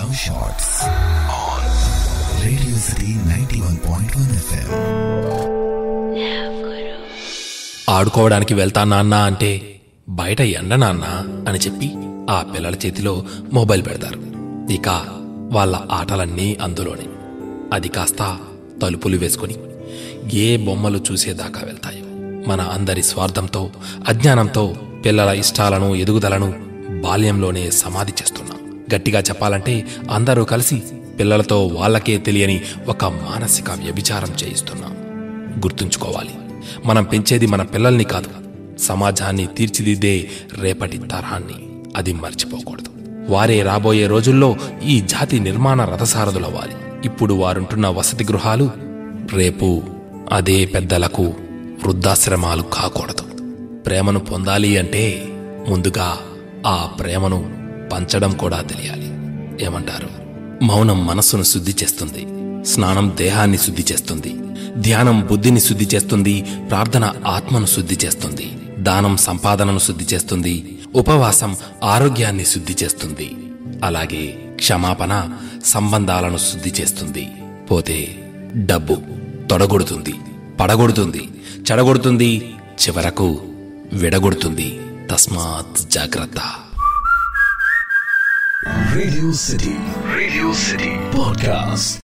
Love Shots on Radio City 91.1 FM. ఆడుకోవడానికి వెళ్తా నాన్న అంటే బయట ఎండ నాన్న అని చెప్పి ఆ పిల్లల చేతిలో మొబైల్ పెడతారు. ఇక వాళ్ళ ఆటలన్నీ అందులోనే. అది కాస్త తలుపులు వేసుకుని ఏ బొమ్మలు చూసేదాకా వెళ్తాయో. మన అందరి స్వార్థంతో, అజ్ఞానంతో పిల్లల ఇష్టాలను, ఎదుగుదలను బాల్యంలోనే సమాధి చేస్తున్నాం. గట్టిగా చెప్పాలంటే అందరూ కలిసి పిల్లలతో వాళ్ళకే తెలియని ఒక మానసిక వ్యభిచారం చేయిస్తున్నాం. గుర్తుంచుకోవాలి, మనం పెంచేది మన పిల్లల్ని కాదు, సమాజాన్ని తీర్చిదిద్దే రేపటి తరాన్ని. అది మర్చిపోకూడదు. వారే రాబోయే రోజుల్లో ఈ జాతి నిర్మాణ రథసారథులవ్వాలి. ఇప్పుడు వారుంటున్న వసతి గృహాలు రేపు అదే పెద్దలకు వృద్ధాశ్రమాలు కాకూడదు. ప్రేమను పొందాలి అంటే ముందుగా ఆ ప్రేమను పంచడం కూడా తెలియాలి. ఏమంటారు? మౌనం మనస్సును శుద్ధి చేస్తుంది, స్నానం దేహాన్ని శుద్ధి చేస్తుంది, ధ్యానం బుద్ధిని శుద్ధి చేస్తుంది, ప్రార్థన ఆత్మను శుద్ధి చేస్తుంది, దానం సంపాదనను శుద్ధి చేస్తుంది, ఉపవాసం ఆరోగ్యాన్ని శుద్ధి చేస్తుంది, అలాగే క్షమాపణ సంబంధాలను శుద్ధి చేస్తుంది. పోతే డబ్బు తొడగొడుతుంది, పడగొడుతుంది, చెడగొడుతుంది, చివరకు విడగొడుతుంది. తస్మాత్ జాగ్రత్త. Radio City Podcast.